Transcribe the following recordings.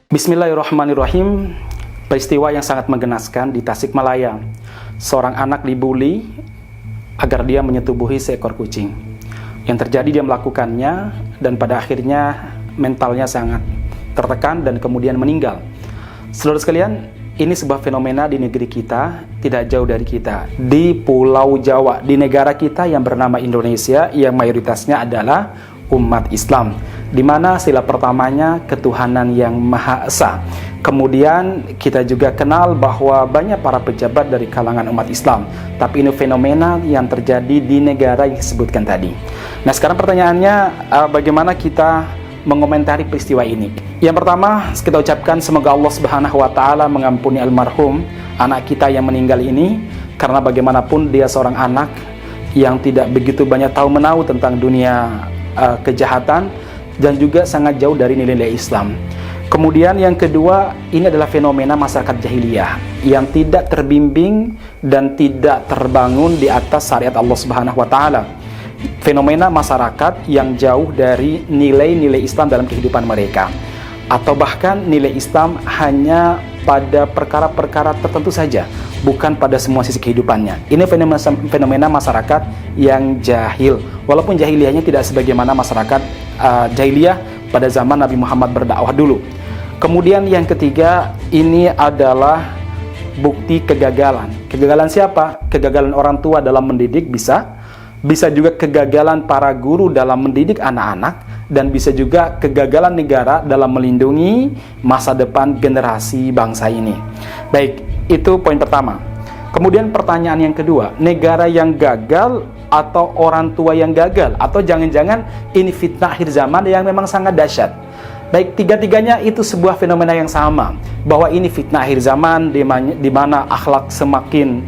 Bismillahirrahmanirrahim. Peristiwa yang sangat menggenaskan di Tasikmalaya. Seorang anak dibuli agar dia menyetubuhi seekor kucing. Yang terjadi dia melakukannya dan pada akhirnya mentalnya sangat tertekan dan kemudian meninggal. Saudara sekalian, ini sebuah fenomena di negeri kita, tidak jauh dari kita. Di Pulau Jawa, di negara kita yang bernama Indonesia, yang mayoritasnya adalah umat Islam, di mana sila pertamanya ketuhanan yang Maha Esa. Kemudian kita juga kenal bahwa banyak para pejabat dari kalangan umat Islam. Tapi ini fenomena yang terjadi di negara yang disebutkan tadi. Nah, sekarang pertanyaannya, bagaimana kita mengomentari peristiwa ini? Yang pertama, kita ucapkan semoga Allah Subhanahu wa Ta'ala mengampuni almarhum anak kita yang meninggal ini, karena bagaimanapun dia seorang anak yang tidak begitu banyak tahu menahu tentang dunia kejahatan dan juga sangat jauh dari nilai-nilai Islam. Kemudian yang kedua, ini adalah fenomena masyarakat jahiliyah yang tidak terbimbing dan tidak terbangun di atas syariat Allah Subhanahu wa Ta'ala. Fenomena masyarakat yang jauh dari nilai-nilai Islam dalam kehidupan mereka, atau bahkan nilai Islam hanya pada perkara-perkara tertentu saja, bukan pada semua sisi kehidupannya. Ini fenomena masyarakat yang jahil, walaupun jahiliyahnya tidak sebagaimana masyarakat jahiliyah pada zaman Nabi Muhammad berdakwah dulu. Kemudian yang ketiga, ini adalah bukti kegagalan. Kegagalan siapa? Kegagalan orang tua dalam mendidik bisa juga kegagalan para guru dalam mendidik anak-anak, dan bisa juga kegagalan negara dalam melindungi masa depan generasi bangsa ini. Baik, itu poin pertama. Kemudian pertanyaan yang kedua, negara yang gagal atau orang tua yang gagal, atau jangan-jangan ini fitnah akhir zaman yang memang sangat dahsyat? Baik, tiga-tiganya itu sebuah fenomena yang sama, bahwa ini fitnah akhir zaman di mana akhlak semakin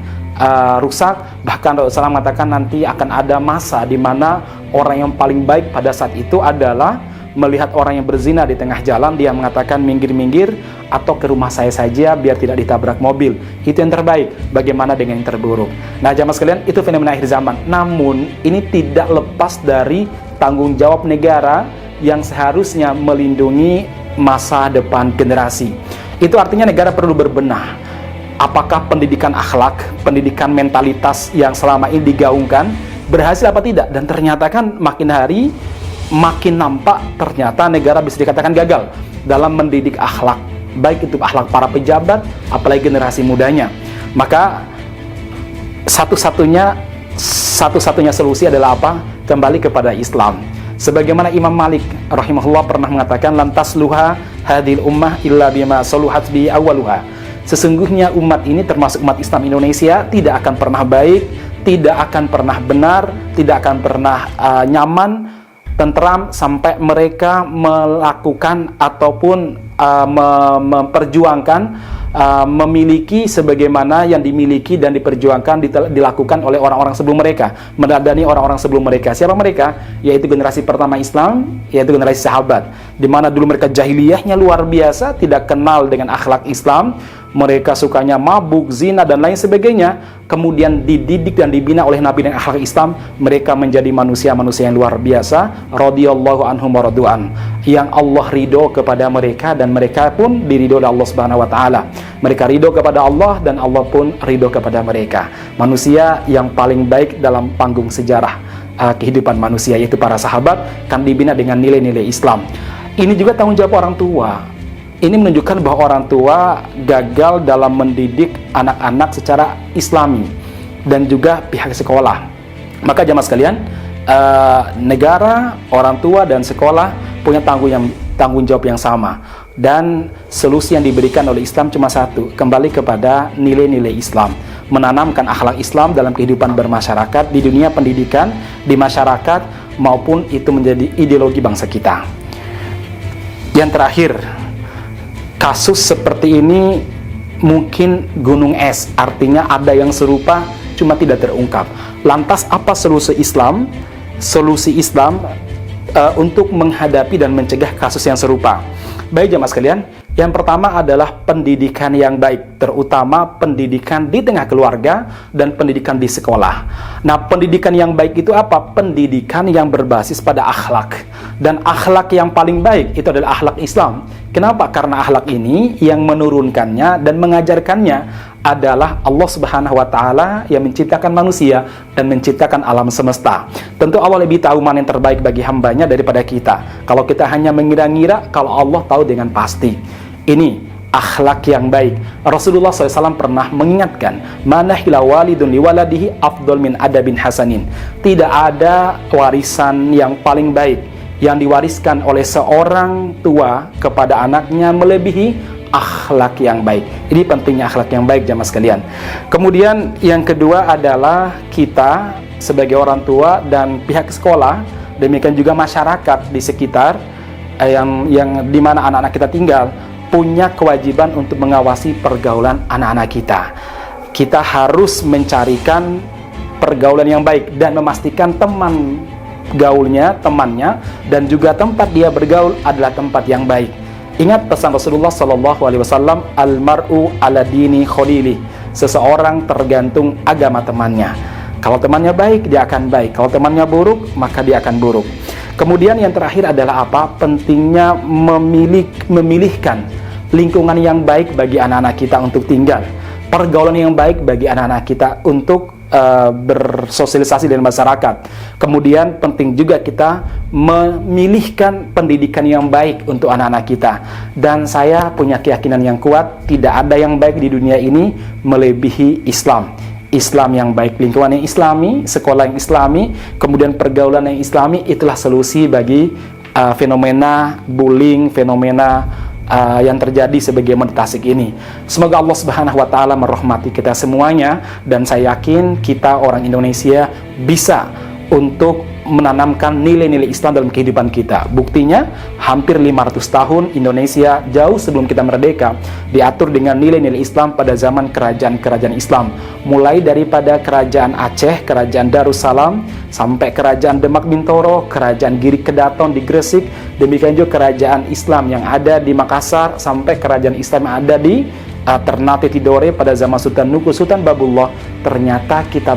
rusak. Bahkan Rasulullah mengatakan nanti akan ada masa di mana orang yang paling baik pada saat itu adalah melihat orang yang berzina di tengah jalan, dia mengatakan minggir-minggir, atau ke rumah saya saja biar tidak ditabrak mobil. Itu yang terbaik. Bagaimana dengan yang terburuk? Nah, jamaah sekalian, itu fenomena akhir zaman. Namun ini tidak lepas dari tanggung jawab negara yang seharusnya melindungi masa depan generasi. Itu artinya negara perlu berbenah. Apakah pendidikan akhlak, pendidikan mentalitas yang selama ini digaungkan berhasil apa tidak? Dan ternyata kan makin hari makin nampak ternyata negara bisa dikatakan gagal dalam mendidik akhlak, baik itu akhlak para pejabat, apalagi generasi mudanya. Maka satu-satunya solusi adalah apa? Kembali kepada Islam. Sebagaimana Imam Malik rahimahullah pernah mengatakan, lantas luha hadil ummah illa bima saluhat bi awaluha. Sesungguhnya umat ini, termasuk umat Islam Indonesia, tidak akan pernah baik, tidak akan pernah benar, tidak akan pernah nyaman, tentram, sampai mereka melakukan ataupun memperjuangkan, memiliki sebagaimana yang dimiliki dan diperjuangkan, dilakukan oleh orang-orang sebelum mereka, meneladani orang-orang sebelum mereka. Siapa mereka? Yaitu generasi pertama Islam, yaitu generasi sahabat, di mana dulu mereka jahiliyahnya luar biasa, tidak kenal dengan akhlak Islam. Mereka sukanya mabuk, zina, dan lain sebagainya. Kemudian dididik dan dibina oleh Nabi dan akhlak Islam, mereka menjadi manusia-manusia yang luar biasa, radhiyallahu anhum wa radu'an, yang Allah ridho kepada mereka dan mereka pun diridho oleh Allah Subhanahu wa Ta'ala. Mereka ridho kepada Allah dan Allah pun ridho kepada mereka. Manusia yang paling baik dalam panggung sejarah kehidupan manusia, yaitu para sahabat, kan dibina dengan nilai-nilai Islam. Ini juga tanggung jawab orang tua. Ini menunjukkan bahwa orang tua gagal dalam mendidik anak-anak secara Islami, dan juga pihak sekolah. Maka jamaah sekalian, negara, orang tua, dan sekolah punya tanggung jawab yang sama. Dan solusi yang diberikan oleh Islam cuma satu, kembali kepada nilai-nilai Islam, menanamkan akhlak Islam dalam kehidupan bermasyarakat, di dunia pendidikan, di masyarakat, maupun itu menjadi ideologi bangsa kita. Yang terakhir, kasus seperti ini mungkin gunung es, artinya ada yang serupa cuma tidak terungkap. Lantas apa solusi Islam? Solusi Islam untuk menghadapi dan mencegah kasus yang serupa. Baik jamaah sekalian, yang pertama adalah pendidikan yang baik, terutama pendidikan di tengah keluarga dan pendidikan di sekolah. Nah, pendidikan yang baik itu apa? Pendidikan yang berbasis pada akhlak. Dan akhlak yang paling baik itu adalah akhlak Islam. Kenapa? Karena akhlak ini yang menurunkannya dan mengajarkannya adalah Allah Subhanahu wa Ta'ala yang menciptakan manusia dan menciptakan alam semesta. Tentu Allah lebih tahu mana yang terbaik bagi hambanya daripada kita. Kalau kita hanya mengira-ngira, kalau Allah tahu dengan pasti. Ini akhlak yang baik. Rasulullah SAW pernah mengingatkan, manahila walidun liwaladihi afdol min adabin hasanin. Tidak ada warisan yang paling baik yang diwariskan oleh seorang tua kepada anaknya melebihi akhlak yang baik. Ini pentingnya akhlak yang baik, jamaah sekalian. Kemudian yang kedua adalah kita sebagai orang tua dan pihak sekolah, demikian juga masyarakat di sekitar yang di mana anak-anak kita tinggal, punya kewajiban untuk mengawasi pergaulan anak-anak kita. Kita harus mencarikan pergaulan yang baik dan memastikan teman gaulnya, temannya, dan juga tempat dia bergaul adalah tempat yang baik. Ingat pesan Rasulullah SAW, almar'u ala dini khalili. Seseorang tergantung agama temannya. Kalau temannya baik, dia akan baik. Kalau temannya buruk, maka dia akan buruk. Kemudian yang terakhir adalah apa? Pentingnya memilihkan lingkungan yang baik bagi anak-anak kita untuk tinggal. Pergaulan yang baik bagi anak-anak kita untuk bersosialisasi dengan masyarakat. Kemudian penting juga kita memilihkan pendidikan yang baik untuk anak-anak kita. Dan saya punya keyakinan yang kuat, tidak ada yang baik di dunia ini melebihi Islam. Islam yang baik, lingkungan yang islami, sekolah yang islami, kemudian pergaulan yang islami, itulah solusi bagi fenomena bullying, fenomena yang terjadi sebagaimana di Tasik ini. Semoga Allah Subhanahu wa Ta'ala merahmati kita semuanya, dan saya yakin kita orang Indonesia bisa untuk menanamkan nilai-nilai Islam dalam kehidupan kita. Buktinya hampir 500 tahun Indonesia jauh sebelum kita merdeka diatur dengan nilai-nilai Islam pada zaman kerajaan-kerajaan Islam, mulai daripada kerajaan Aceh, kerajaan Darussalam, sampai kerajaan Demak Bintoro, kerajaan Giri Kedaton di Gresik, demikian juga kerajaan Islam yang ada di Makassar, sampai kerajaan Islam yang ada di Ternate Tidore pada zaman Sultan Nuku, Sultan Babullah. Ternyata kita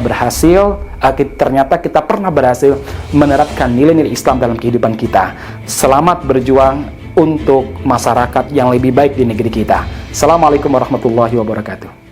pernah berhasil menerapkan nilai-nilai Islam dalam kehidupan kita. Selamat berjuang untuk masyarakat yang lebih baik di negeri kita. Assalamualaikum warahmatullahi wabarakatuh.